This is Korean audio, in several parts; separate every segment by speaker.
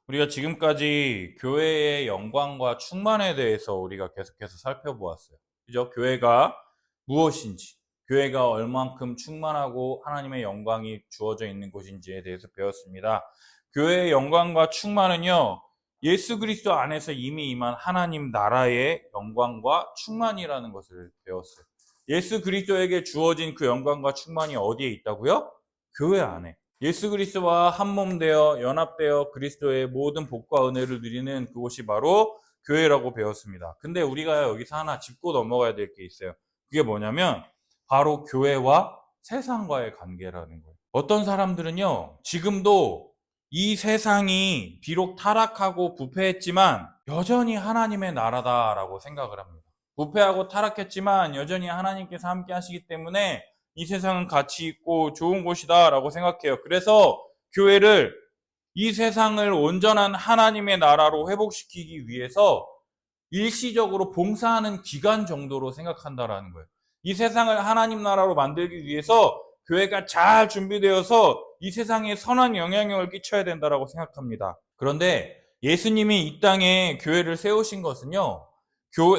Speaker 1: 우리가 지금까지 교회의 영광과 충만에 대해서 우리가 계속해서 살펴보았어요. 그죠? 교회가 무엇인지, 교회가 얼만큼 충만하고 하나님의 영광이 주어져 있는 곳인지에 대해서 배웠습니다. 교회의 영광과 충만은요, 예수 그리스도 안에서 이미 임한 하나님 나라의 영광과 충만이라는 것을 배웠어요. 예수 그리스도에게 주어진 그 영광과 충만이 어디에 있다고요? 교회 안에. 예수 그리스도와 한몸 되어 연합되어 그리스도의 모든 복과 은혜를 누리는 그곳이 바로 교회라고 배웠습니다. 근데 우리가 여기서 하나 짚고 넘어가야 될 게 있어요. 그게 뭐냐면 바로 교회와 세상과의 관계라는 거예요. 어떤 사람들은요, 지금도 이 세상이 비록 타락하고 부패했지만 여전히 하나님의 나라다라고 생각을 합니다. 부패하고 타락했지만 여전히 하나님께서 함께 하시기 때문에 이 세상은 가치 있고 좋은 곳이다 라고 생각해요. 그래서 교회를 이 세상을 온전한 하나님의 나라로 회복시키기 위해서 일시적으로 봉사하는 기간 정도로 생각한다라는 거예요. 이 세상을 하나님 나라로 만들기 위해서 교회가 잘 준비되어서 이 세상에 선한 영향력을 끼쳐야 된다라고 생각합니다. 그런데 예수님이 이 땅에 교회를 세우신 것은요,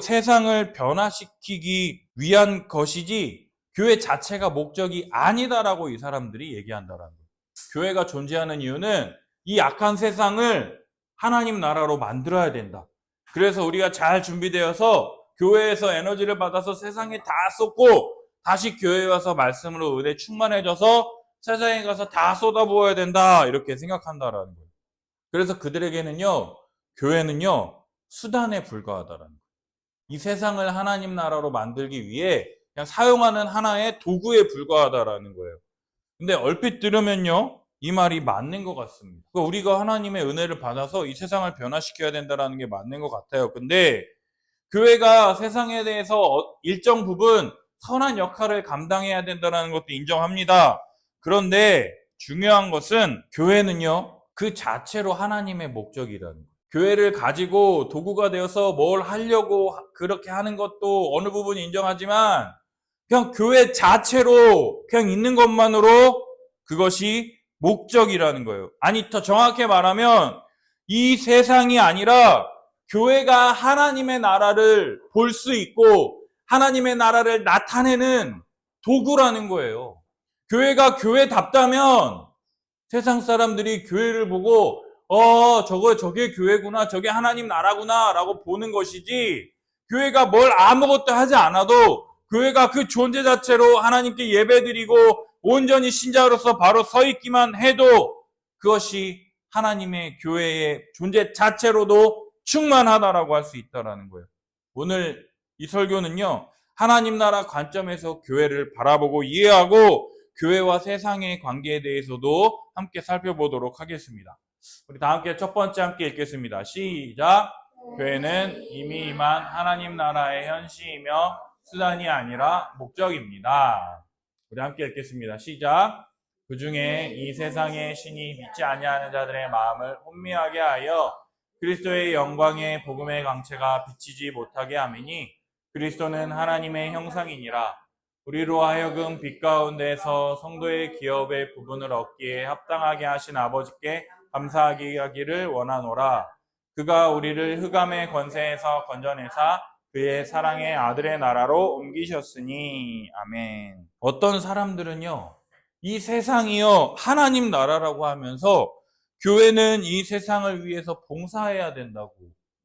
Speaker 1: 세상을 변화시키기 위한 것이지 교회 자체가 목적이 아니다라고 이 사람들이 얘기한다라는 거예요. 교회가 존재하는 이유는 이 악한 세상을 하나님 나라로 만들어야 된다. 그래서 우리가 잘 준비되어서 교회에서 에너지를 받아서 세상에 다 쏟고 다시 교회에 와서 말씀으로 은혜 충만해져서 세상에 가서 다 쏟아부어야 된다 이렇게 생각한다라는 거예요. 그래서 그들에게는요, 교회는요 수단에 불과하다라는 거예요. 이 세상을 하나님 나라로 만들기 위해 그냥 사용하는 하나의 도구에 불과하다라는 거예요. 근데 얼핏 들으면요, 이 말이 맞는 것 같습니다. 우리가 하나님의 은혜를 받아서 이 세상을 변화시켜야 된다는 게 맞는 것 같아요. 근데 교회가 세상에 대해서 일정 부분 선한 역할을 감당해야 된다는 것도 인정합니다. 그런데 중요한 것은 교회는요, 그 자체로 하나님의 목적이라는 거예요. 교회를 가지고 도구가 되어서 뭘 하려고 그렇게 하는 것도 어느 부분 인정하지만 그냥 교회 자체로 그냥 있는 것만으로 그것이 목적이라는 거예요. 아니, 더 정확히 말하면 이 세상이 아니라 교회가 하나님의 나라를 볼 수 있고 하나님의 나라를 나타내는 도구라는 거예요. 교회가 교회답다면 세상 사람들이 교회를 보고 저게 교회구나, 저게 하나님 나라구나 라고 보는 것이지, 교회가 뭘 아무것도 하지 않아도 교회가 그 존재 자체로 하나님께 예배드리고 온전히 신자로서 바로 서 있기만 해도 그것이 하나님의 교회의 존재 자체로도 충만하다라고 할 수 있다라는 거예요. 오늘 이 설교는요, 하나님 나라 관점에서 교회를 바라보고 이해하고 교회와 세상의 관계에 대해서도 함께 살펴보도록 하겠습니다. 우리 다 함께 첫 번째 함께 읽겠습니다. 시작. 교회는 이미 임한 하나님 나라의 현시이며 수단이 아니라 목적입니다. 우리 함께 읽겠습니다. 시작. 그 중에 이 세상의 신이 믿지 아니하는 자들의 마음을 혼미하게 하여 그리스도의 영광의 복음의 강체가 비치지 못하게 함이니 그리스도는 하나님의 형상이니라. 우리로 하여금 빛 가운데서 성도의 기업의 부분을 얻기에 합당하게 하신 아버지께 감사하기를 원하노라. 그가 우리를 흑암의 권세에서 건져내사 그의 사랑의 아들의 나라로 옮기셨으니. 아멘. 어떤 사람들은요, 이 세상이요 하나님 나라라고 하면서 교회는 이 세상을 위해서 봉사해야 된다고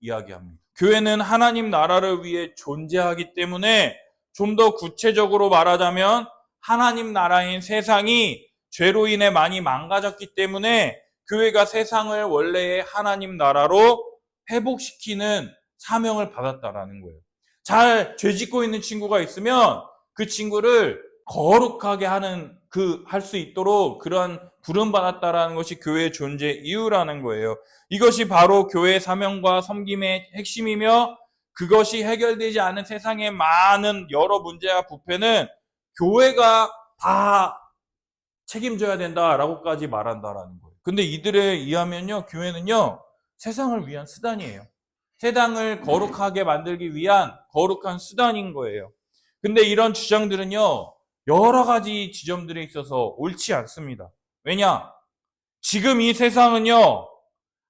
Speaker 1: 이야기합니다. 교회는 하나님 나라를 위해 존재하기 때문에 좀 더 구체적으로 말하자면 하나님 나라인 세상이 죄로 인해 많이 망가졌기 때문에 교회가 세상을 원래의 하나님 나라로 회복시키는 사명을 받았다라는 거예요. 잘 죄짓고 있는 친구가 있으면 그 친구를 거룩하게 할 수 있도록 그러한 부름받았다라는 것이 교회의 존재 이유라는 거예요. 이것이 바로 교회의 사명과 섬김의 핵심이며 그것이 해결되지 않은 세상의 많은 여러 문제와 부패는 교회가 다 책임져야 된다라고까지 말한다라는 거예요. 근데 이들에 의하면요, 교회는요, 세상을 위한 수단이에요. 세상을 거룩하게 만들기 위한 거룩한 수단인 거예요. 근데 이런 주장들은요, 여러 가지 지점들에 있어서 옳지 않습니다. 왜냐? 지금 이 세상은요,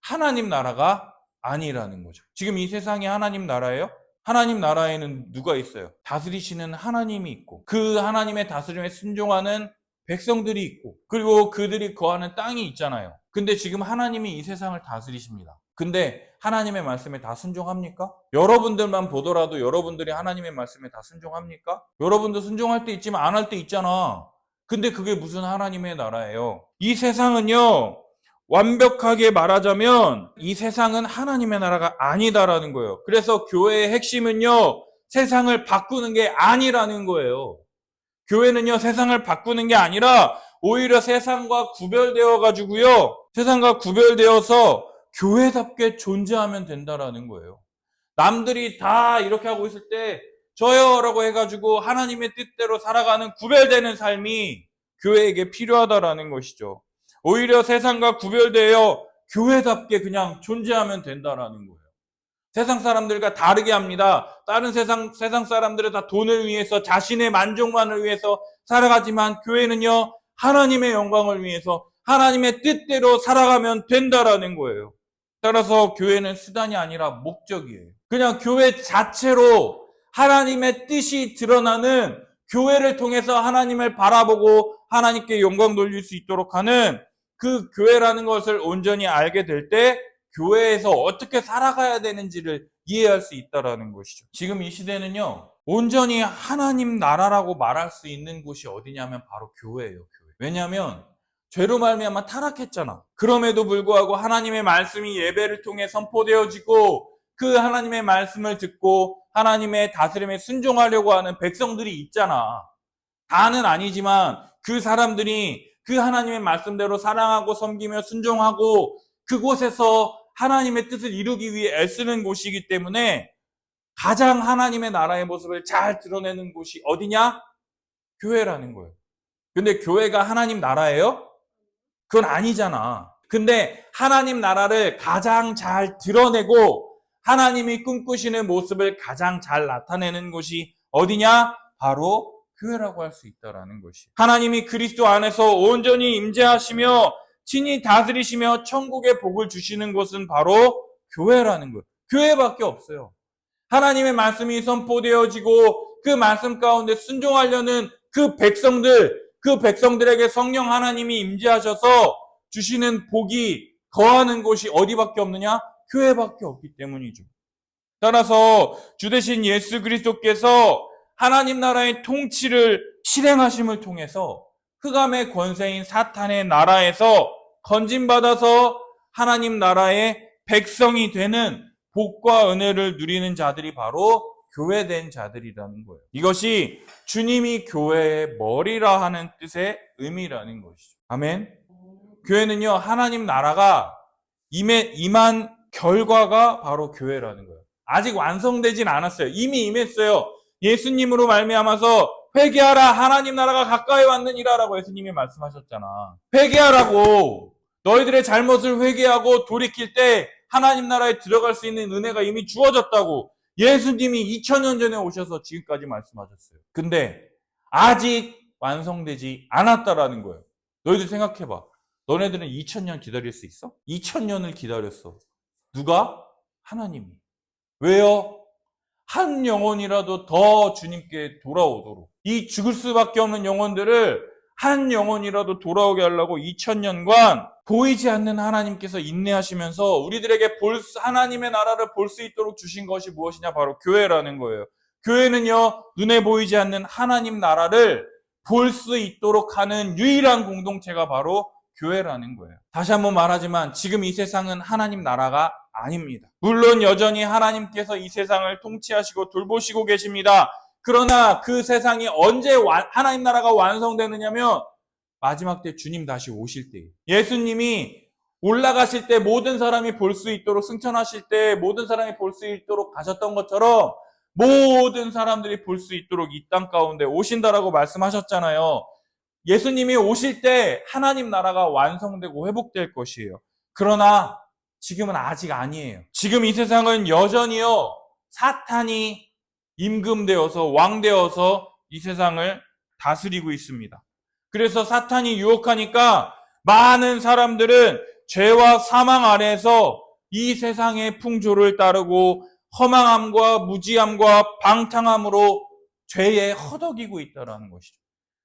Speaker 1: 하나님 나라가 아니라는 거죠. 지금 이 세상이 하나님 나라예요? 하나님 나라에는 누가 있어요? 다스리시는 하나님이 있고 그 하나님의 다스림에 순종하는 백성들이 있고 그리고 그들이 거하는 땅이 있잖아요. 근데 지금 하나님이 이 세상을 다스리십니다. 근데 하나님의 말씀에 다 순종합니까? 여러분들만 보더라도 여러분들이 하나님의 말씀에 다 순종합니까? 여러분도 순종할 때 있지만 안 할 때 있잖아. 근데 그게 무슨 하나님의 나라예요? 이 세상은요, 완벽하게 말하자면 이 세상은 하나님의 나라가 아니다라는 거예요. 그래서 교회의 핵심은요, 세상을 바꾸는 게 아니라는 거예요. 교회는요, 세상을 바꾸는 게 아니라 오히려 세상과 구별되어 가지고요, 세상과 구별되어서 교회답게 존재하면 된다라는 거예요. 남들이 다 이렇게 하고 있을 때 저요라고 해가지고 하나님의 뜻대로 살아가는 구별되는 삶이 교회에게 필요하다라는 것이죠. 오히려 세상과 구별되어 교회답게 그냥 존재하면 된다라는 거예요. 세상 사람들과 다르게 합니다. 다른 세상 사람들은 다 돈을 위해서 자신의 만족만을 위해서 살아가지만 교회는요, 하나님의 영광을 위해서 하나님의 뜻대로 살아가면 된다라는 거예요. 따라서 교회는 수단이 아니라 목적이에요. 그냥 교회 자체로 하나님의 뜻이 드러나는 교회를 통해서 하나님을 바라보고 하나님께 영광 돌릴 수 있도록 하는 그 교회라는 것을 온전히 알게 될 때 교회에서 어떻게 살아가야 되는지를 이해할 수 있다는 것이죠. 지금 이 시대는요, 온전히 하나님 나라라고 말할 수 있는 곳이 어디냐면 바로 교회예요. 교회. 왜냐하면 죄로 말미암아 타락했잖아. 그럼에도 불구하고 하나님의 말씀이 예배를 통해 선포되어지고 그 하나님의 말씀을 듣고 하나님의 다스림에 순종하려고 하는 백성들이 있잖아. 다는 아니지만 그 사람들이 그 하나님의 말씀대로 사랑하고 섬기며 순종하고 그곳에서 하나님의 뜻을 이루기 위해 애쓰는 곳이기 때문에 가장 하나님의 나라의 모습을 잘 드러내는 곳이 어디냐? 교회라는 거예요. 근데 교회가 하나님 나라예요? 그건 아니잖아. 근데 하나님 나라를 가장 잘 드러내고 하나님이 꿈꾸시는 모습을 가장 잘 나타내는 곳이 어디냐? 바로 교회라고 할 수 있다라는 것이. 하나님이 그리스도 안에서 온전히 임재하시며 친히 다스리시며 천국의 복을 주시는 곳은 바로 교회라는 거예요. 교회밖에 없어요. 하나님의 말씀이 선포되어지고 그 말씀 가운데 순종하려는 그 백성들에게 성령 하나님이 임재하셔서 주시는 복이 거하는 곳이 어디밖에 없느냐? 교회밖에 없기 때문이죠. 따라서 주 되신 예수 그리스도께서 하나님 나라의 통치를 실행하심을 통해서 흑암의 권세인 사탄의 나라에서 건진받아서 하나님 나라의 백성이 되는 복과 은혜를 누리는 자들이 바로 교회된 자들이라는 거예요. 이것이 주님이 교회의 머리라 하는 뜻의 의미라는 것이죠. 아멘. 교회는요, 하나님 나라가 임한 결과가 바로 교회라는 거예요. 아직 완성되진 않았어요. 이미 임했어요. 예수님으로 말미암아서 회개하라, 하나님 나라가 가까이 왔느니라라고 예수님이 말씀하셨잖아. 회개하라고. 너희들의 잘못을 회개하고 돌이킬 때 하나님 나라에 들어갈 수 있는 은혜가 이미 주어졌다고 예수님이 2000년 전에 오셔서 지금까지 말씀하셨어요. 근데 아직 완성되지 않았다라는 거예요. 너희들 생각해봐. 너네들은 2000년 기다릴 수 있어? 2000년을 기다렸어. 누가? 하나님이. 왜요? 한 영혼이라도 더 주님께 돌아오도록. 이 죽을 수밖에 없는 영혼들을 한 영혼이라도 돌아오게 하려고 2000년간 보이지 않는 하나님께서 인내하시면서 우리들에게 하나님의 나라를 볼 수 있도록 주신 것이 무엇이냐? 바로 교회라는 거예요. 교회는요, 눈에 보이지 않는 하나님 나라를 볼 수 있도록 하는 유일한 공동체가 바로 교회라는 거예요. 다시 한번 말하지만 지금 이 세상은 하나님 나라가 아닙니다. 물론 여전히 하나님께서 이 세상을 통치하시고 돌보시고 계십니다. 그러나 그 세상이 언제 하나님 나라가 완성되느냐면 마지막 때 주님 다시 오실 때예요. 예수님이 올라가실 때 모든 사람이 볼 수 있도록 승천하실 때 모든 사람이 볼 수 있도록 가셨던 것처럼 모든 사람들이 볼 수 있도록 이 땅 가운데 오신다라고 말씀하셨잖아요. 예수님이 오실 때 하나님 나라가 완성되고 회복될 것이에요. 그러나 지금은 아직 아니에요. 지금 이 세상은 여전히요, 사탄이 임금되어서 왕되어서 이 세상을 다스리고 있습니다. 그래서 사탄이 유혹하니까 많은 사람들은 죄와 사망 아래에서 이 세상의 풍조를 따르고 허망함과 무지함과 방탕함으로 죄에 허덕이고 있다는 것이죠.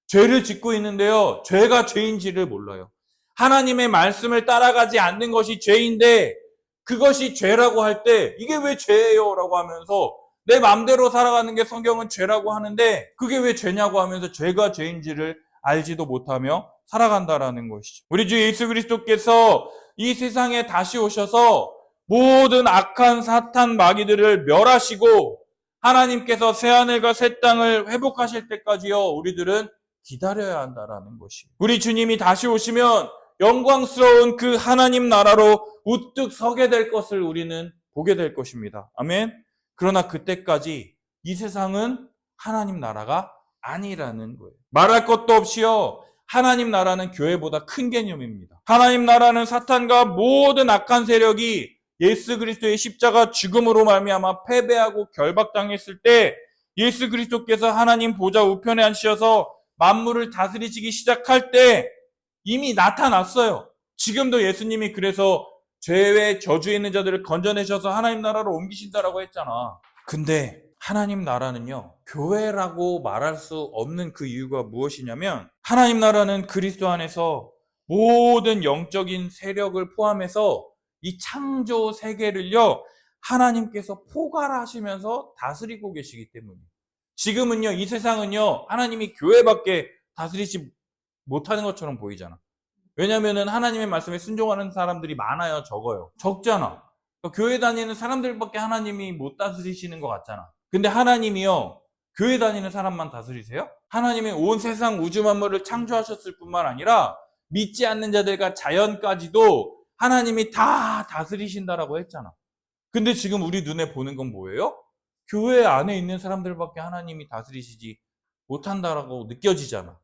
Speaker 1: 죄를 짓고 있는데요, 죄가 죄인지를 몰라요. 하나님의 말씀을 따라가지 않는 것이 죄인데 그것이 죄라고 할 때 이게 왜 죄예요? 라고 하면서 내 마음대로 살아가는 게 성경은 죄라고 하는데 그게 왜 죄냐고 하면서 죄가 죄인지를 알지도 못하며 살아간다라는 것이죠. 우리 주 예수 그리스도께서 이 세상에 다시 오셔서 모든 악한 사탄 마귀들을 멸하시고 하나님께서 새하늘과 새 땅을 회복하실 때까지요, 우리들은 기다려야 한다라는 것이에요. 우리 주님이 다시 오시면 영광스러운 그 하나님 나라로 우뚝 서게 될 것을 우리는 보게 될 것입니다. 아멘. 그러나 그때까지 이 세상은 하나님 나라가 아니라는 거예요. 말할 것도 없이요, 하나님 나라는 교회보다 큰 개념입니다. 하나님 나라는 사탄과 모든 악한 세력이 예수 그리스도의 십자가 죽음으로 말미암아 패배하고 결박당했을 때 예수 그리스도께서 하나님 보좌 우편에 앉으셔서 만물을 다스리시기 시작할 때 이미 나타났어요. 지금도 예수님이 그래서 죄의 저주에 있는 자들을 건져내셔서 하나님 나라로 옮기신다라고 했잖아. 근데 하나님 나라는요, 교회라고 말할 수 없는 그 이유가 무엇이냐면 하나님 나라는 그리스도 안에서 모든 영적인 세력을 포함해서 이 창조 세계를요, 하나님께서 포괄하시면서 다스리고 계시기 때문이에요. 지금은요, 이 세상은요, 하나님이 교회밖에 다스리지 못하는 것처럼 보이잖아. 왜냐면은 하나님의 말씀에 순종하는 사람들이 많아요, 적어요? 적잖아. 그러니까 교회 다니는 사람들밖에 하나님이 못 다스리시는 것 같잖아. 근데 하나님이요, 교회 다니는 사람만 다스리세요? 하나님이 온 세상 우주 만물을 창조하셨을 뿐만 아니라 믿지 않는 자들과 자연까지도 하나님이 다 다스리신다라고 했잖아. 근데 지금 우리 눈에 보는 건 뭐예요? 교회 안에 있는 사람들밖에 하나님이 다스리시지 못한다라고 느껴지잖아.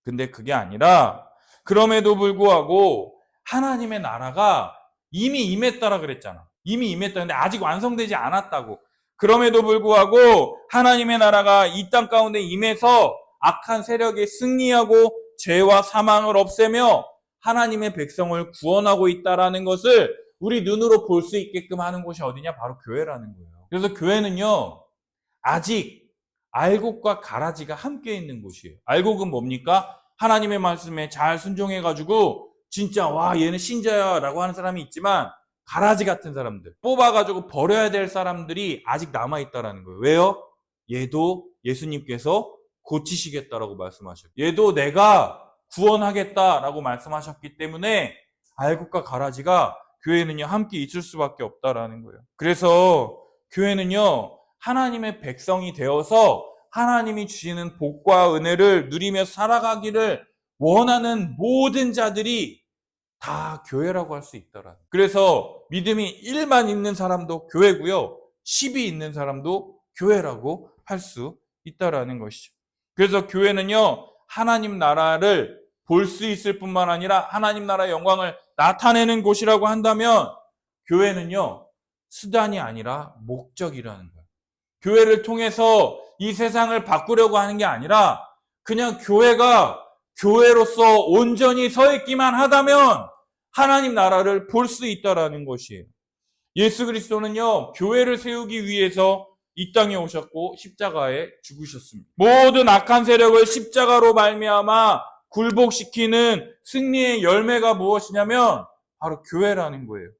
Speaker 1: 근데 그게 아니라 그럼에도 불구하고 하나님의 나라가 이미 임했다라 그랬잖아. 이미 임했다. 근데 아직 완성되지 않았다고. 그럼에도 불구하고 하나님의 나라가 이 땅 가운데 임해서 악한 세력에 승리하고 죄와 사망을 없애며 하나님의 백성을 구원하고 있다라는 것을 우리 눈으로 볼 수 있게끔 하는 곳이 어디냐? 바로 교회라는 거예요. 그래서 교회는요, 아직 알곡과 가라지가 함께 있는 곳이에요. 알곡은 뭡니까? 하나님의 말씀에 잘 순종해가지고 진짜 와 얘는 신자야 라고 하는 사람이 있지만 가라지 같은 사람들, 뽑아가지고 버려야 될 사람들이 아직 남아있다라는 거예요. 왜요? 얘도 예수님께서 고치시겠다라고 말씀하셨고, 얘도 내가 구원하겠다라고 말씀하셨기 때문에 알곡과 가라지가 교회는요 함께 있을 수밖에 없다라는 거예요. 그래서 교회는요 하나님의 백성이 되어서 하나님이 주시는 복과 은혜를 누리며 살아가기를 원하는 모든 자들이 다 교회라고 할 수 있더라. 그래서 믿음이 1만 있는 사람도 교회고요, 10이 있는 사람도 교회라고 할 수 있다라는 것이죠. 그래서 교회는요 하나님 나라를 볼 수 있을 뿐만 아니라 하나님 나라의 영광을 나타내는 곳이라고 한다면 교회는요 수단이 아니라 목적이라는 거예요. 교회를 통해서 이 세상을 바꾸려고 하는 게 아니라 그냥 교회가 교회로서 온전히 서 있기만 하다면 하나님 나라를 볼 수 있다라는 것이에요. 예수 그리스도는요 교회를 세우기 위해서 이 땅에 오셨고 십자가에 죽으셨습니다. 모든 악한 세력을 십자가로 말미암아 굴복시키는 승리의 열매가 무엇이냐면 바로 교회라는 거예요.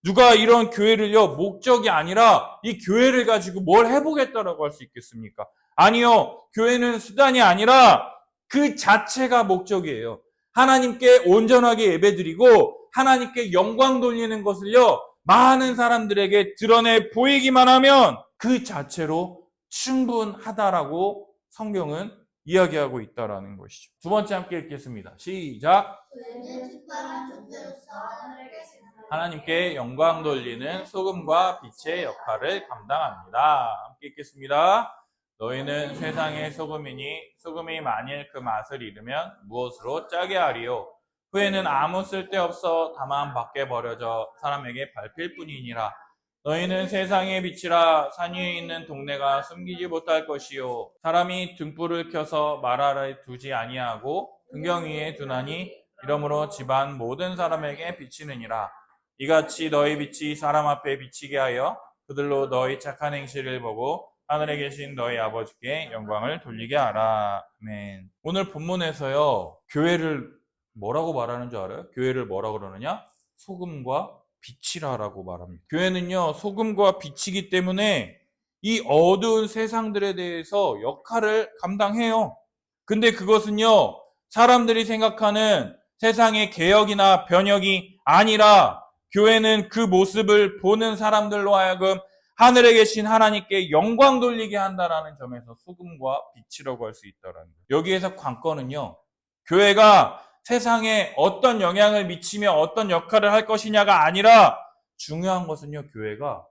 Speaker 1: 누가 이런 교회를요 목적이 아니라 이 교회를 가지고 뭘 해보겠다라고 할 수 있겠습니까? 아니요, 교회는 수단이 아니라 그 자체가 목적이에요. 하나님께 온전하게 예배드리고 하나님께 영광 돌리는 것을요 많은 사람들에게 드러내 보이기만 하면 그 자체로 충분하다라고 성경은 이야기하고 있다라는 것이죠. 두 번째 함께 읽겠습니다. 시작. 하나님께 영광 돌리는 소금과 빛의 역할을 감당합니다. 함께 읽겠습니다. 너희는 세상의 소금이니 소금이 만일 그 맛을 잃으면 무엇으로 짜게 하리요? 후에는 아무 쓸데없어 다만 밖에 버려져 사람에게 밟힐 뿐이니라. 너희는 세상의 빛이라. 산 위에 있는 동네가 숨기지 못할 것이요, 사람이 등불을 켜서 말 아래 두지 아니하고 등경 위에 두나니 이러므로 집안 모든 사람에게 비치느니라. 이같이 너희 빛이 사람 앞에 비치게 하여 그들로 너희 착한 행실을 보고 하늘에 계신 너희 아버지께 영광을 돌리게 하라. 아멘. 오늘 본문에서요, 교회를 뭐라고 말하는 줄 알아요? 교회를 뭐라고 그러느냐? 소금과 빛이라고 말합니다. 교회는요, 소금과 빛이기 때문에 이 어두운 세상들에 대해서 역할을 감당해요. 근데 그것은요, 사람들이 생각하는 세상의 개혁이나 변혁이 아니라 교회는 그 모습을 보는 사람들로 하여금 하늘에 계신 하나님께 영광 돌리게 한다라는 점에서 소금과 빛이라고 할 수 있다라는 거예요. 여기에서 관건은요, 교회가 세상에 어떤 영향을 미치며 어떤 역할을 할 것이냐가 아니라 중요한 것은요, 교회가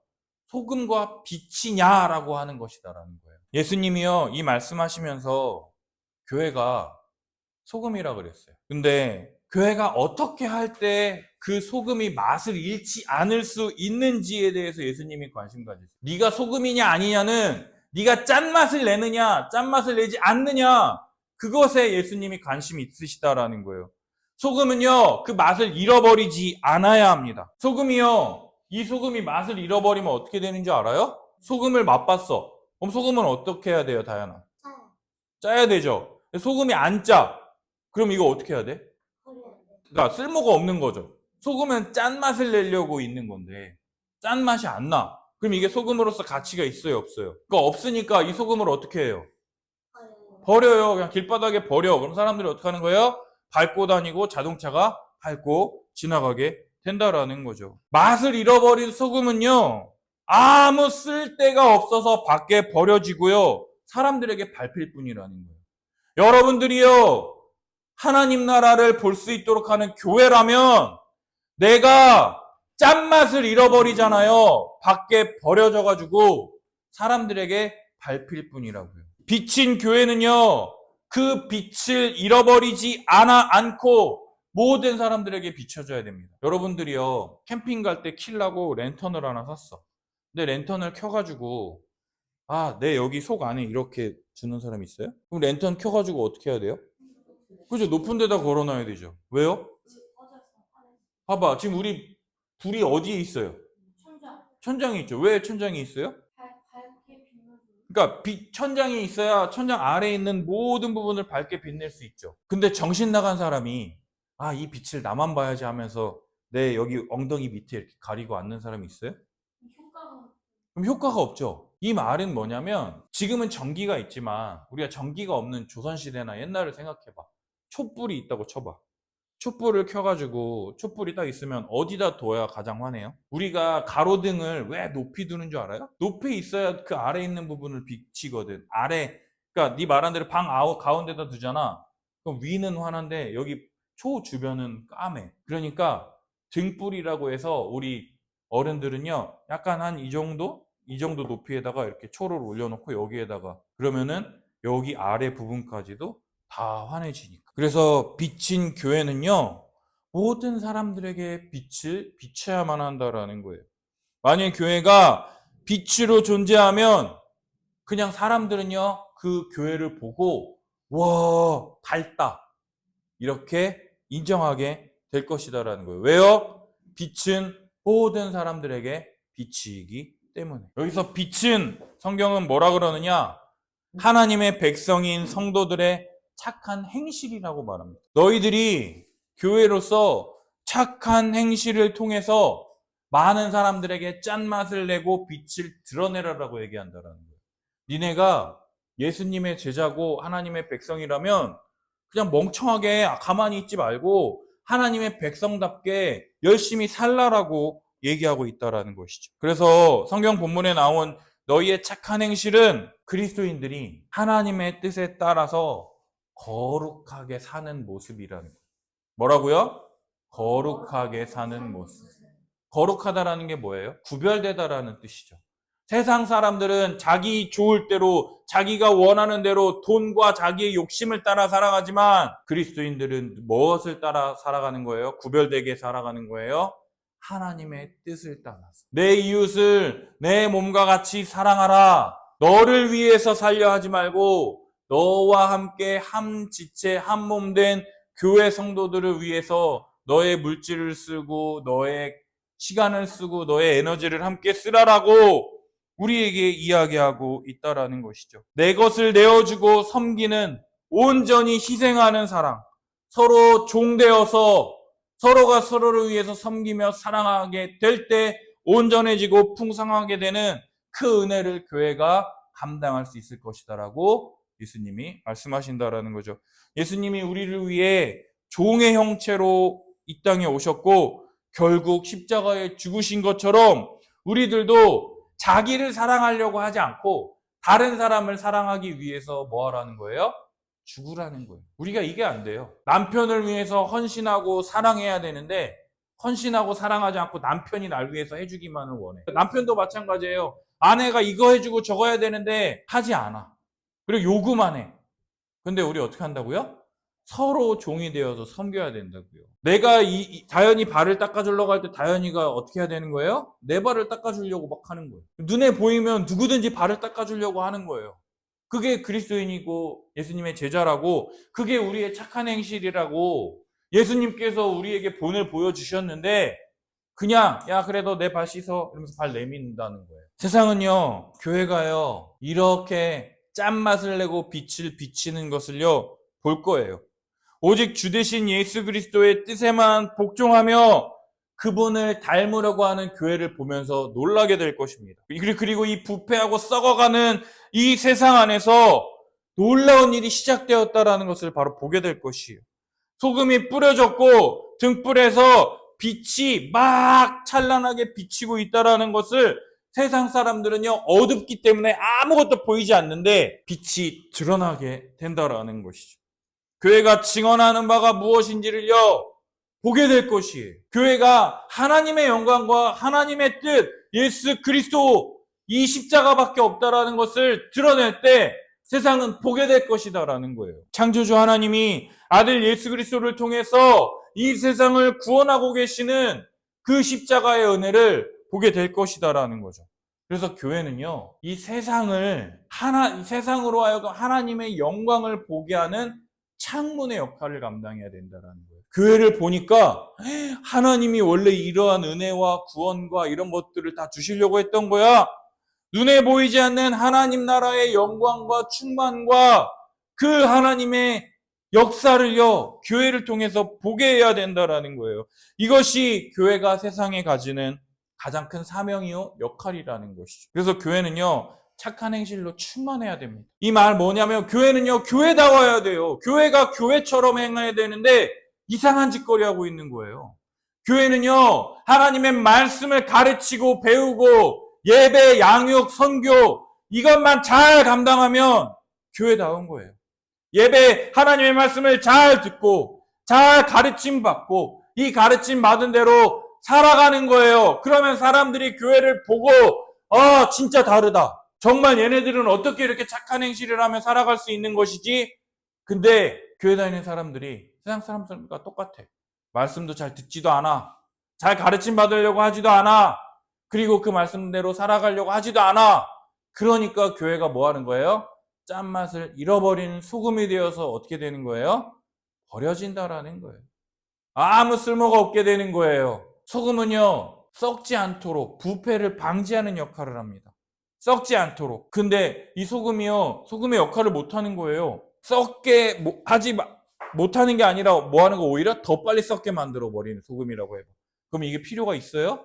Speaker 1: 소금과 빛이냐라고 하는 것이다라는 거예요. 예수님이요, 이 말씀하시면서 교회가 소금이라 그랬어요. 근데 교회가 어떻게 할 때 그 소금이 맛을 잃지 않을 수 있는지에 대해서 예수님이 관심 가지세요. 네가 소금이냐 아니냐는 네가 짠맛을 내느냐 짠맛을 내지 않느냐, 그것에 예수님이 관심이 있으시다라는 거예요. 소금은요, 그 맛을 잃어버리지 않아야 합니다. 소금이요, 이 소금이 맛을 잃어버리면 어떻게 되는 줄 알아요? 소금을 맛봤어. 그럼 소금은 어떻게 해야 돼요, 다현아? 짜야 되죠. 소금이 안 짜. 그럼 이거 어떻게 해야 돼? 그러니까 쓸모가 없는 거죠. 소금은 짠맛을 내려고 있는 건데 짠맛이 안 나. 그럼 이게 소금으로서 가치가 있어요, 없어요? 그러니까 없으니까 이 소금을 어떻게 해요? 버려요. 그냥 길바닥에 버려. 그럼 사람들이 어떻게 하는 거예요? 밟고 다니고 자동차가 밟고 지나가게 된다라는 거죠. 맛을 잃어버린 소금은요, 아무 쓸데가 없어서 밖에 버려지고요, 사람들에게 밟힐 뿐이라는 거예요. 여러분들이요, 하나님 나라를 볼 수 있도록 하는 교회라면 내가 짠맛을 잃어버리잖아요. 밖에 버려져가지고 사람들에게 밟힐 뿐이라고요. 빛인 교회는요, 그 빛을 잃어버리지 않고 모든 사람들에게 비춰줘야 됩니다. 여러분들이요, 캠핑 갈 때 킬라고 랜턴을 하나 샀어. 근데 랜턴을 켜가지고 내 여기 속 안에 이렇게 두는 사람 있어요? 그럼 랜턴 켜가지고 어떻게 해야 돼요? 그죠? 높은 데다 걸어놔야 되죠. 왜요? 봐봐, 지금 우리 불이 어디에 있어요? 천장에 있죠. 왜 천장에 있어요? 그러니까 천장이 있어야 천장 아래에 있는 모든 부분을 밝게 빛낼 수 있죠. 근데 정신 나간 사람이 이 빛을 나만 봐야지 하면서 내 여기 엉덩이 밑에 이렇게 가리고 앉는 사람이 있어요? 그럼 효과가 없죠. 이 말은 뭐냐면, 지금은 전기가 있지만 우리가 전기가 없는 조선시대나 옛날을 생각해봐. 촛불이 있다고 쳐봐. 촛불을 켜가지고 촛불이 딱 있으면 어디다 둬야 가장 환해요? 우리가 가로등을 왜 높이 두는 줄 알아요? 높이 있어야 그 아래 있는 부분을 비치거든. 아래, 그러니까 네 말한 대로 방 가운데다 두잖아. 그럼 위는 환한데 여기 초 주변은 까매. 그러니까 등불이라고 해서 우리 어른들은요, 약간 한 이 정도 높이에다가 이렇게 초를 올려놓고 여기에다가, 그러면은 여기 아래 부분까지도 다 환해지니까. 그래서 빛인 교회는요, 모든 사람들에게 빛을 비춰야만 한다라는 거예요. 만약 교회가 빛으로 존재하면 그냥 사람들은요, 그 교회를 보고 와, 밝다, 이렇게 인정하게 될 것이다라는 거예요. 왜요? 빛은 모든 사람들에게 빛이기 때문에. 여기서 빛은 성경은 뭐라 그러느냐? 하나님의 백성인 성도들의 착한 행실이라고 말합니다. 너희들이 교회로서 착한 행실을 통해서 많은 사람들에게 짠맛을 내고 빛을 드러내라라고 얘기한다는 거예요. 니네가 예수님의 제자고 하나님의 백성이라면 그냥 멍청하게 가만히 있지 말고 하나님의 백성답게 열심히 살라라고 얘기하고 있다라는 것이죠. 그래서 성경 본문에 나온 너희의 착한 행실은 그리스도인들이 하나님의 뜻에 따라서 거룩하게 사는 모습이라는 거예요. 뭐라고요? 거룩하게 사는 모습. 거룩하다라는 게 뭐예요? 구별되다라는 뜻이죠. 세상 사람들은 자기 좋을 대로, 자기가 원하는 대로 돈과 자기의 욕심을 따라 살아가지만 그리스도인들은 무엇을 따라 살아가는 거예요? 구별되게 살아가는 거예요? 하나님의 뜻을 따라서. 내 이웃을 내 몸과 같이 사랑하라. 너를 위해서 살려 하지 말고 너와 함께 한 지체 한 몸 된 교회 성도들을 위해서 너의 물질을 쓰고 너의 시간을 쓰고 너의 에너지를 함께 쓰라라고 우리에게 이야기하고 있다라는 것이죠. 내 것을 내어주고 섬기는, 온전히 희생하는 사랑, 서로 종되어서 서로가 서로를 위해서 섬기며 사랑하게 될 때 온전해지고 풍성하게 되는 그 은혜를 교회가 감당할 수 있을 것이다라고 예수님이 말씀하신다라는 거죠. 예수님이 우리를 위해 종의 형체로 이 땅에 오셨고 결국 십자가에 죽으신 것처럼 우리들도 자기를 사랑하려고 하지 않고 다른 사람을 사랑하기 위해서 뭐 하라는 거예요? 죽으라는 거예요. 우리가 이게 안 돼요. 남편을 위해서 헌신하고 사랑해야 되는데 헌신하고 사랑하지 않고 남편이 날 위해서 해주기만을 원해. 남편도 마찬가지예요. 아내가 이거 해주고 저거 해야 되는데 하지 않아. 그리고 요구만 해. 근데 우리 어떻게 한다고요? 서로 종이 되어서 섬겨야 된다고요. 내가 다현이 발을 닦아주려고 할 때 다현이가 어떻게 해야 되는 거예요? 내 발을 닦아주려고 막 하는 거예요. 눈에 보이면 누구든지 발을 닦아주려고 하는 거예요. 그게 그리스도인이고 예수님의 제자라고, 그게 우리의 착한 행실이라고 예수님께서 우리에게 본을 보여주셨는데 그냥 야 그래도 내 발 씻어 이러면서 발 내민다는 거예요. 세상은요, 교회가요 이렇게 짠맛을 내고 빛을 비치는 것을요 볼 거예요. 오직 주 되신 예수 그리스도의 뜻에만 복종하며 그분을 닮으려고 하는 교회를 보면서 놀라게 될 것입니다. 그리고 이 부패하고 썩어가는 이 세상 안에서 놀라운 일이 시작되었다라는 것을 바로 보게 될 것이에요. 소금이 뿌려졌고 등불에서 빛이 막 찬란하게 비치고 있다라는 것을 세상 사람들은요 어둡기 때문에 아무것도 보이지 않는데 빛이 드러나게 된다라는 것이죠. 교회가 증언하는 바가 무엇인지를요 보게 될 것이에요. 교회가 하나님의 영광과 하나님의 뜻, 예수 그리스도 이 십자가밖에 없다라는 것을 드러낼 때 세상은 보게 될 것이다라는 거예요. 창조주 하나님이 아들 예수 그리스도를 통해서 이 세상을 구원하고 계시는 그 십자가의 은혜를 보게 될 것이다라는 거죠. 그래서 교회는요, 이 세상으로 하여금 하나님의 영광을 보게 하는 창문의 역할을 감당해야 된다는 거예요. 교회를 보니까 하나님이 원래 이러한 은혜와 구원과 이런 것들을 다 주시려고 했던 거야. 눈에 보이지 않는 하나님 나라의 영광과 충만과 그 하나님의 역사를요, 교회를 통해서 보게 해야 된다는 거예요. 이것이 교회가 세상에 가지는 가장 큰 사명이요, 역할이라는 것이죠. 그래서 교회는요, 착한 행실로 충만해야 됩니다. 이 말 뭐냐면 교회는요 교회다워야 돼요. 교회가 교회처럼 행해야 되는데 이상한 짓거리 하고 있는 거예요. 교회는요 하나님의 말씀을 가르치고 배우고 예배, 양육, 선교 이것만 잘 감당하면 교회다운 거예요. 예배, 하나님의 말씀을 잘 듣고 잘 가르침 받고 이 가르침 받은 대로 살아가는 거예요. 그러면 사람들이 교회를 보고 진짜 다르다. 정말 얘네들은 어떻게 이렇게 착한 행실을 하며 살아갈 수 있는 것이지? 근데 교회 다니는 사람들이 세상 사람들과 똑같아. 말씀도 잘 듣지도 않아. 잘 가르침 받으려고 하지도 않아. 그리고 그 말씀대로 살아가려고 하지도 않아. 그러니까 교회가 뭐 하는 거예요? 짠맛을 잃어버리는 소금이 되어서 어떻게 되는 거예요? 버려진다라는 거예요. 아무 쓸모가 없게 되는 거예요. 소금은요, 썩지 않도록 부패를 방지하는 역할을 합니다. 썩지 않도록. 근데 이 소금이요, 소금의 역할을 못하는 거예요. 썩게 못하는 게 아니라 뭐 하는 거 오히려 더 빨리 썩게 만들어 버리는 소금이라고 해요. 그럼 이게 필요가 있어요?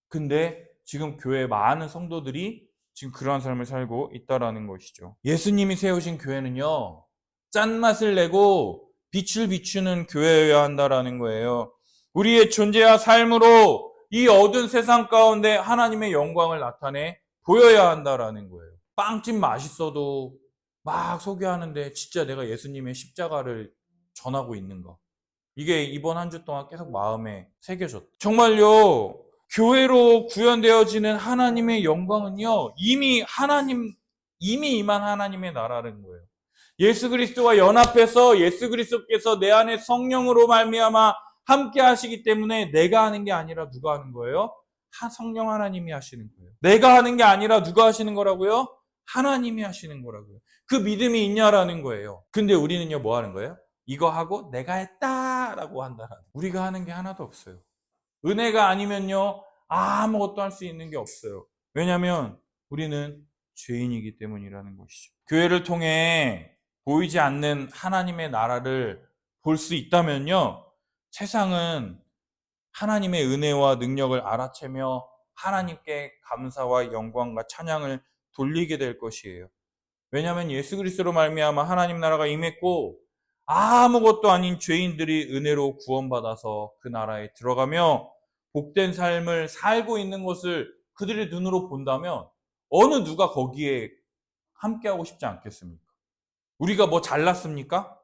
Speaker 1: 근데 지금 교회 많은 성도들이 지금 그러한 삶을 살고 있다라는 것이죠. 예수님이 세우신 교회는요, 짠맛을 내고 빛을 비추는 교회여야 한다라는 거예요. 우리의 존재와 삶으로 이 어두운 세상 가운데 하나님의 영광을 나타내 보여야 한다라는 거예요. 빵집 맛있어도 막 소개하는데 진짜 내가 예수님의 십자가를 전하고 있는가? 이게 이번 한 주 동안 계속 마음에 새겨졌다. 정말요, 교회로 구현되어지는 하나님의 영광은요, 이미 임한 하나님의 나라는 거예요. 예수 그리스도와 연합해서 예수 그리스도께서 내 안에 성령으로 말미암아 함께 하시기 때문에 내가 하는 게 아니라 누가 하는 거예요? 성령 하나님이 하시는 거예요. 내가 하는 게 아니라 누가 하시는 거라고요? 하나님이 하시는 거라고요. 그 믿음이 있냐라는 거예요. 근데 우리는요 뭐 하는 거예요? 이거 하고 내가 했다라고 한다라는. 우리가 하는 게 하나도 없어요. 은혜가 아니면요, 아무것도 할 수 있는 게 없어요. 왜냐하면 우리는 죄인이기 때문이라는 것이죠. 교회를 통해 보이지 않는 하나님의 나라를 볼 수 있다면요, 세상은 하나님의 은혜와 능력을 알아채며 하나님께 감사와 영광과 찬양을 돌리게 될 것이에요. 왜냐하면 예수 그리스도로 말미암아 하나님 나라가 임했고 아무것도 아닌 죄인들이 은혜로 구원받아서 그 나라에 들어가며 복된 삶을 살고 있는 것을 그들의 눈으로 본다면 어느 누가 거기에 함께하고 싶지 않겠습니까? 우리가 뭐 잘났습니까?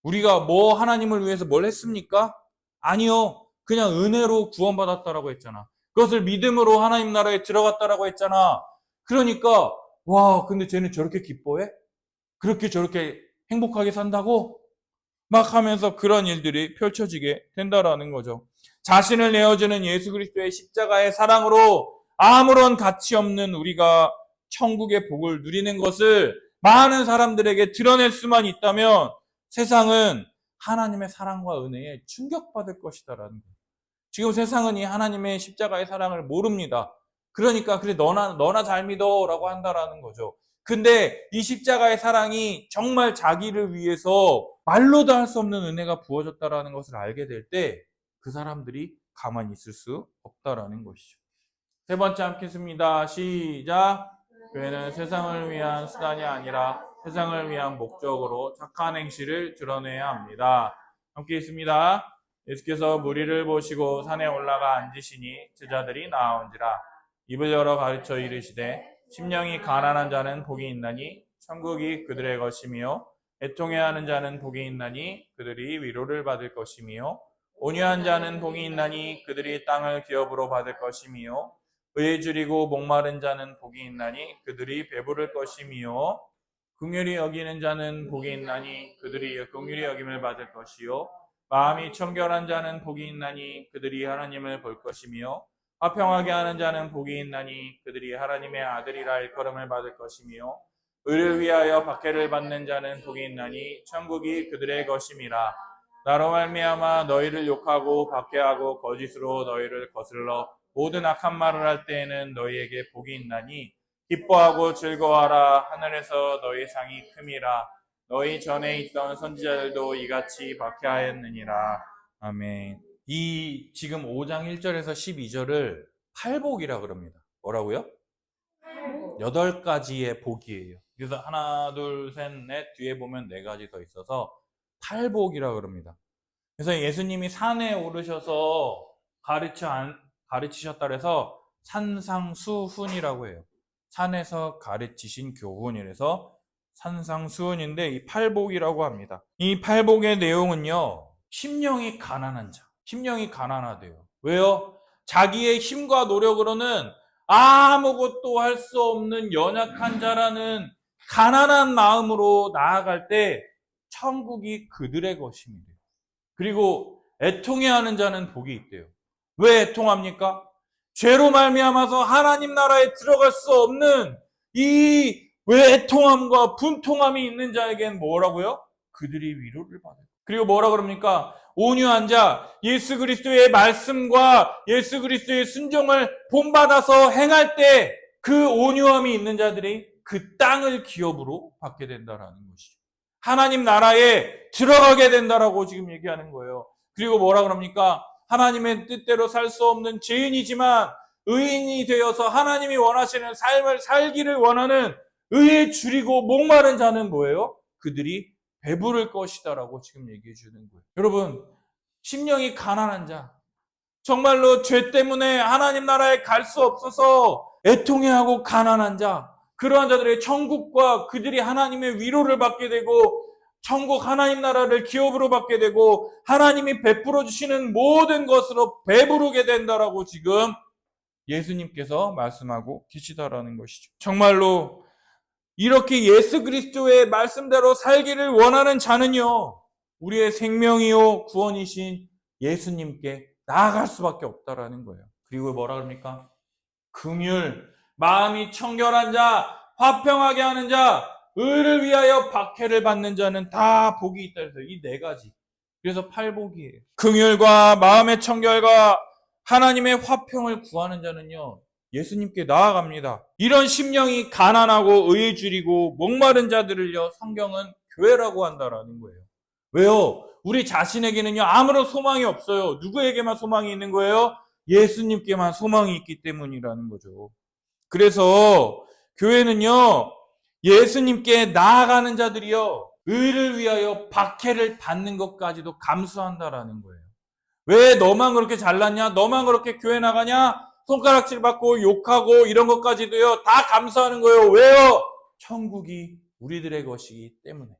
Speaker 1: 우리가 뭐 하나님을 위해서 뭘 했습니까? 아니요. 그냥 은혜로 구원받았다라고 했잖아. 그것을 믿음으로 하나님 나라에 들어갔다라고 했잖아. 그러니까 와, 근데 쟤는 저렇게 기뻐해? 그렇게 저렇게 행복하게 산다고? 막 하면서 그런 일들이 펼쳐지게 된다라는 거죠. 자신을 내어주는 예수 그리스도의 십자가의 사랑으로 아무런 가치 없는 우리가 천국의 복을 누리는 것을 많은 사람들에게 드러낼 수만 있다면 세상은 하나님의 사랑과 은혜에 충격받을 것이다라는 거예요. 지금 세상은 이 하나님의 십자가의 사랑을 모릅니다. 그러니까 그래 너나 잘 믿어라고 한다라는 거죠. 근데 이 십자가의 사랑이 정말 자기를 위해서 말로도 할 수 없는 은혜가 부어졌다라는 것을 알게 될 때 그 사람들이 가만히 있을 수 없다라는 것이죠. 세 번째 함께했습니다. 시작. 교회는 세상을 위한 수단이 아니라 세상을 위한 목적으로 착한 행실을 드러내야 합니다. 함께 있습니다. 예수께서 무리를 보시고 산에 올라가 앉으시니 제자들이 나아온지라. 입을 열어 가르쳐 이르시되 심령이 가난한 자는 복이 있나니 천국이 그들의 것이며 애통해하는 자는 복이 있나니 그들이 위로를 받을 것이며 온유한 자는 복이 있나니 그들이 땅을 기업으로 받을 것이며 의에 줄이고 목마른 자는 복이 있나니 그들이 배부를 것이며 긍휼히 여기는 자는 복이 있나니 그들이 긍휼히 여김을 받을 것이요 마음이 청결한 자는 복이 있나니 그들이 하나님을 볼 것이며 화평하게 하는 자는 복이 있나니 그들이 하나님의 아들이라 일컬음을 받을 것이며 의를 위하여 박해를 받는 자는 복이 있나니 천국이 그들의 것임이라. 나로 말미암아 너희를 욕하고 박해하고 거짓으로 너희를 거슬러 모든 악한 말을 할 때에는 너희에게 복이 있나니 기뻐하고 즐거워하라. 하늘에서 너희 상이 큼이라. 너희 전에 있던 선지자들도 이같이 박해하였느니라. 아멘. 이 지금 5장 1절에서 12절을 팔복이라 그럽니다. 뭐라고요? 8가지의 복이에요. 그래서 하나, 둘, 셋, 넷 뒤에 보면 4가지 더 있어서 팔복이라 그럽니다. 그래서 예수님이 산에 오르셔서 가르치셨다 그래서 산상수훈이라고 해요. 산에서 가르치신 교훈이라서 산상수훈인데 이 팔복이라고 합니다. 이 팔복의 내용은요, 심령이 가난한 자, 심령이 가난하대요. 왜요? 자기의 힘과 노력으로는 아무것도 할 수 없는 연약한 자라는 가난한 마음으로 나아갈 때 천국이 그들의 것입니다. 그리고 애통해하는 자는 복이 있대요. 왜 애통합니까? 죄로 말미암아서 하나님 나라에 들어갈 수 없는 이 애통함과 분통함이 있는 자에겐 뭐라고요? 그들이 위로를 받아요. 그리고 뭐라 그럽니까? 온유한 자, 예수 그리스도의 말씀과 예수 그리스도의 순종을 본받아서 행할 때 그 온유함이 있는 자들이 그 땅을 기업으로 받게 된다라는 것이죠. 하나님 나라에 들어가게 된다라고 지금 얘기하는 거예요. 그리고 뭐라 그럽니까? 하나님의 뜻대로 살 수 없는 죄인이지만 의인이 되어서 하나님이 원하시는 삶을 살기를 원하는 의에 줄이고 목마른 자는 뭐예요? 그들이 배부를 것이다라고 지금 얘기해 주는 거예요. 여러분, 심령이 가난한 자, 정말로 죄 때문에 하나님 나라에 갈 수 없어서 애통해하고 가난한 자, 그러한 자들의 천국과 그들이 하나님의 위로를 받게 되고 천국 하나님 나라를 기업으로 받게 되고 하나님이 베풀어 주시는 모든 것으로 배부르게 된다라고 지금 예수님께서 말씀하고 계시다라는 것이죠. 정말로 이렇게 예수 그리스도의 말씀대로 살기를 원하는 자는요, 우리의 생명이요 구원이신 예수님께 나아갈 수밖에 없다라는 거예요. 그리고 뭐라 그럽니까? 긍휼, 마음이 청결한 자, 화평하게 하는 자, 의를 위하여 박해를 받는 자는 다 복이 있다 해서 이 네 가지. 그래서 팔복이에요. 긍휼과 마음의 청결과 하나님의 화평을 구하는 자는요, 예수님께 나아갑니다. 이런 심령이 가난하고 의줄이고 목마른 자들을요, 성경은 교회라고 한다라는 거예요. 왜요? 우리 자신에게는요, 아무런 소망이 없어요. 누구에게만 소망이 있는 거예요? 예수님께만 소망이 있기 때문이라는 거죠. 그래서 교회는요, 예수님께 나아가는 자들이요, 의를 위하여 박해를 받는 것까지도 감수한다라는 거예요. 왜 너만 그렇게 잘났냐? 너만 그렇게 교회 나가냐? 손가락질 받고 욕하고 이런 것까지도요, 다 감수하는 거예요. 왜요? 천국이 우리들의 것이기 때문에.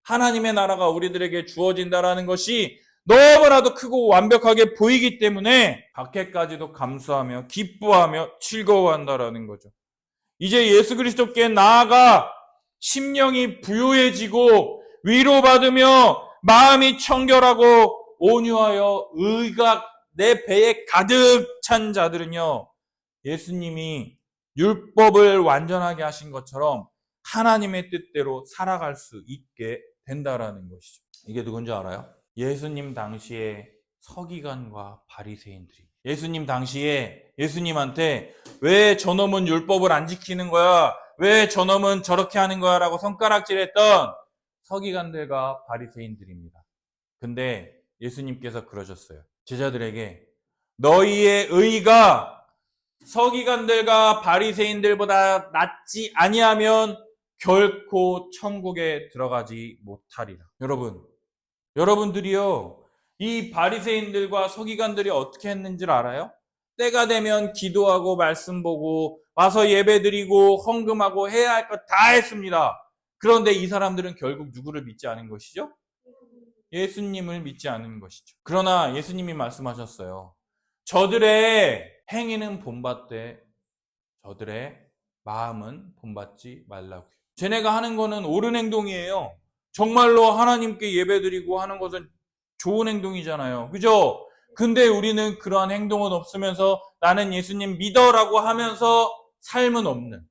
Speaker 1: 하나님의 나라가 우리들에게 주어진다라는 것이 너무나도 크고 완벽하게 보이기 때문에 박해까지도 감수하며 기뻐하며 즐거워한다라는 거죠. 이제 예수 그리스도께 나아가 심령이 부유해지고 위로받으며 마음이 청결하고 온유하여 의가 내 배에 가득 찬 자들은요, 예수님이 율법을 완전하게 하신 것처럼 하나님의 뜻대로 살아갈 수 있게 된다라는 것이죠. 이게 누군지 알아요? 예수님 당시에 서기관과 바리새인들이 예수님 당시에 예수님한테 왜 저놈은 율법을 안 지키는 거야? 왜 저놈은 저렇게 하는 거야? 라고 손가락질했던 서기관들과 바리새인들입니다. 근데 예수님께서 그러셨어요. 제자들에게 너희의 의가 서기관들과 바리새인들보다 낫지 아니하면 결코 천국에 들어가지 못하리라. 여러분들이요, 이 바리새인들과 서기관들이 어떻게 했는지를 알아요? 때가 되면 기도하고 말씀 보고 와서 예배드리고 헌금하고 해야 할 것 다 했습니다. 그런데 이 사람들은 결국 누구를 믿지 않은 것이죠? 예수님을 믿지 않은 것이죠. 그러나 예수님이 말씀하셨어요. 저들의 행위는 본받되 저들의 마음은 본받지 말라고요. 쟤네가 하는 거는 옳은 행동이에요. 정말로 하나님께 예배드리고 하는 것은 좋은 행동이잖아요. 그죠? 근데 우리는 그러한 행동은 없으면서 나는 예수님 믿어라고 하면서 삶은 없는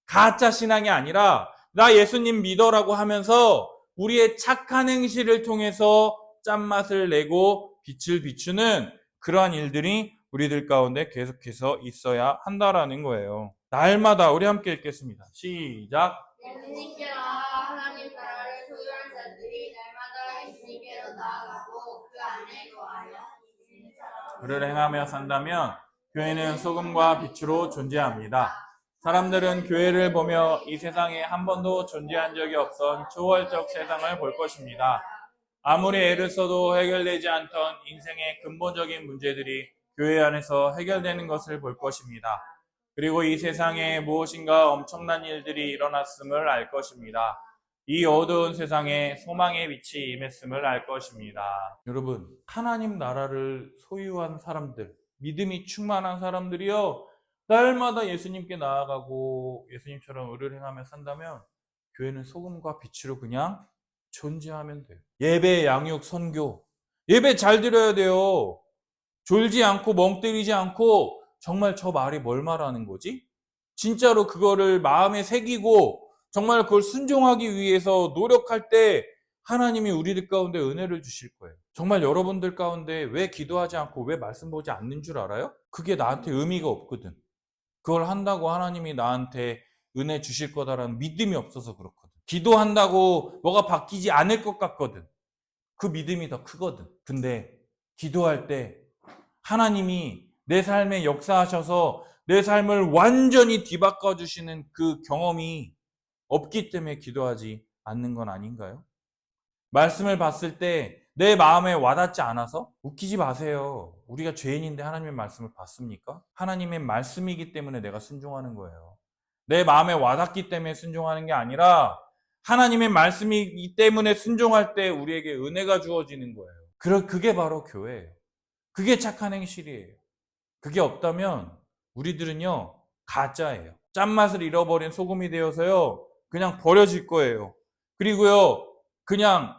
Speaker 1: 가짜 신앙이 아니라 나 예수님 믿어라고 하면서 우리의 착한 행실을 통해서 짠맛을 내고 빛을 비추는 그러한 일들이 우리들 가운데 계속해서 있어야 한다라는 거예요. 날마다 우리 함께 읽겠습니다. 시작.
Speaker 2: 예수님께로 하나님 나라를 소유한 자들이 날마다 예수님께로 나아가고 그 안에 거하여
Speaker 1: 그를 행하며 산다면 교회는 소금과 빛으로 존재합니다. 사람들은 교회를 보며 이 세상에 한 번도 존재한 적이 없던 초월적 세상을 볼 것입니다. 아무리 애를 써도 해결되지 않던 인생의 근본적인 문제들이 교회 안에서 해결되는 것을 볼 것입니다. 그리고 이 세상에 무엇인가 엄청난 일들이 일어났음을 알 것입니다. 이 어두운 세상에 소망의 빛이 임했음을 알 것입니다. 여러분, 하나님 나라를 소유한 사람들, 믿음이 충만한 사람들이요, 날마다 예수님께 나아가고 예수님처럼 의를 행하며 산다면 교회는 소금과 빛으로 그냥 존재하면 돼요. 예배, 양육, 선교. 예배 잘 드려야 돼요. 졸지 않고 멍 때리지 않고 정말 저 말이 뭘 말하는 거지? 진짜로 그거를 마음에 새기고 정말 그걸 순종하기 위해서 노력할 때 하나님이 우리들 가운데 은혜를 주실 거예요. 정말 여러분들 가운데 왜 기도하지 않고 왜 말씀 보지 않는 줄 알아요? 그게 나한테 의미가 없거든. 그걸 한다고 하나님이 나한테 은혜 주실 거다라는 믿음이 없어서 그렇거든. 기도한다고 뭐가 바뀌지 않을 것 같거든. 그 믿음이 더 크거든. 근데 기도할 때 하나님이 내 삶에 역사하셔서 내 삶을 완전히 뒤바꿔 주시는 그 경험이 없기 때문에 기도하지 않는 건 아닌가요? 말씀을 봤을 때 내 마음에 와닿지 않아서? 웃기지 마세요. 우리가 죄인인데 하나님의 말씀을 봤습니까? 하나님의 말씀이기 때문에 내가 순종하는 거예요. 내 마음에 와닿기 때문에 순종하는 게 아니라 하나님의 말씀이기 때문에 순종할 때 우리에게 은혜가 주어지는 거예요. 그게 바로 교회예요. 그게 착한 행실이에요. 그게 없다면 우리들은요, 가짜예요. 짠맛을 잃어버린 소금이 되어서요, 그냥 버려질 거예요. 그리고요, 그냥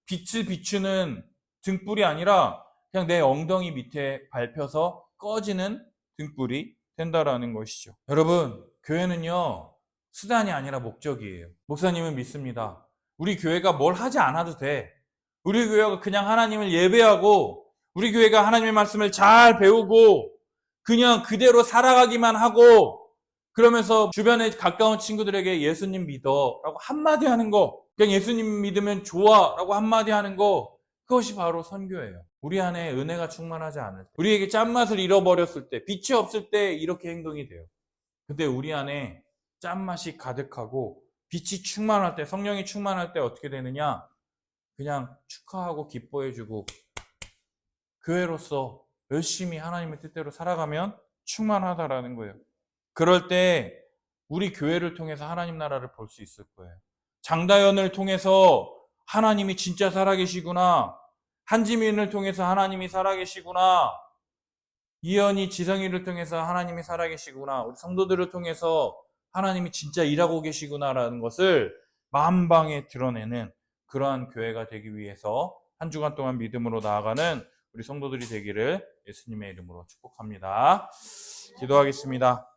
Speaker 1: 빛을 비추는 등불이 아니라 그냥 내 엉덩이 밑에 밟혀서 꺼지는 등불이 된다라는 것이죠. 여러분, 교회는요, 수단이 아니라 목적이에요. 목사님은 믿습니다. 우리 교회가 뭘 하지 않아도 돼. 우리 교회가 그냥 하나님을 예배하고 우리 교회가 하나님의 말씀을 잘 배우고 그냥 그대로 살아가기만 하고 그러면서 주변에 가까운 친구들에게 예수님 믿어 라고 한마디 하는 거, 그냥 예수님 믿으면 좋아 라고 한마디 하는 거, 그것이 바로 선교예요. 우리 안에 은혜가 충만하지 않을 때, 우리에게 짠맛을 잃어버렸을 때, 빛이 없을 때 이렇게 행동이 돼요. 근데 우리 안에 짠맛이 가득하고 빛이 충만할 때, 성령이 충만할 때 어떻게 되느냐? 그냥 축하하고 기뻐해주고 교회로서 열심히 하나님의 뜻대로 살아가면 충만하다라는 거예요. 그럴 때 우리 교회를 통해서 하나님 나라를 볼 수 있을 거예요. 장다연을 통해서 하나님이 진짜 살아계시구나. 한지민을 통해서 하나님이 살아계시구나. 이현이, 지성이를 통해서 하나님이 살아계시구나. 우리 성도들을 통해서 하나님이 진짜 일하고 계시구나라는 것을 만방에 드러내는 그러한 교회가 되기 위해서 한 주간 동안 믿음으로 나아가는 우리 성도들이 되기를 예수님의 이름으로 축복합니다. 기도하겠습니다.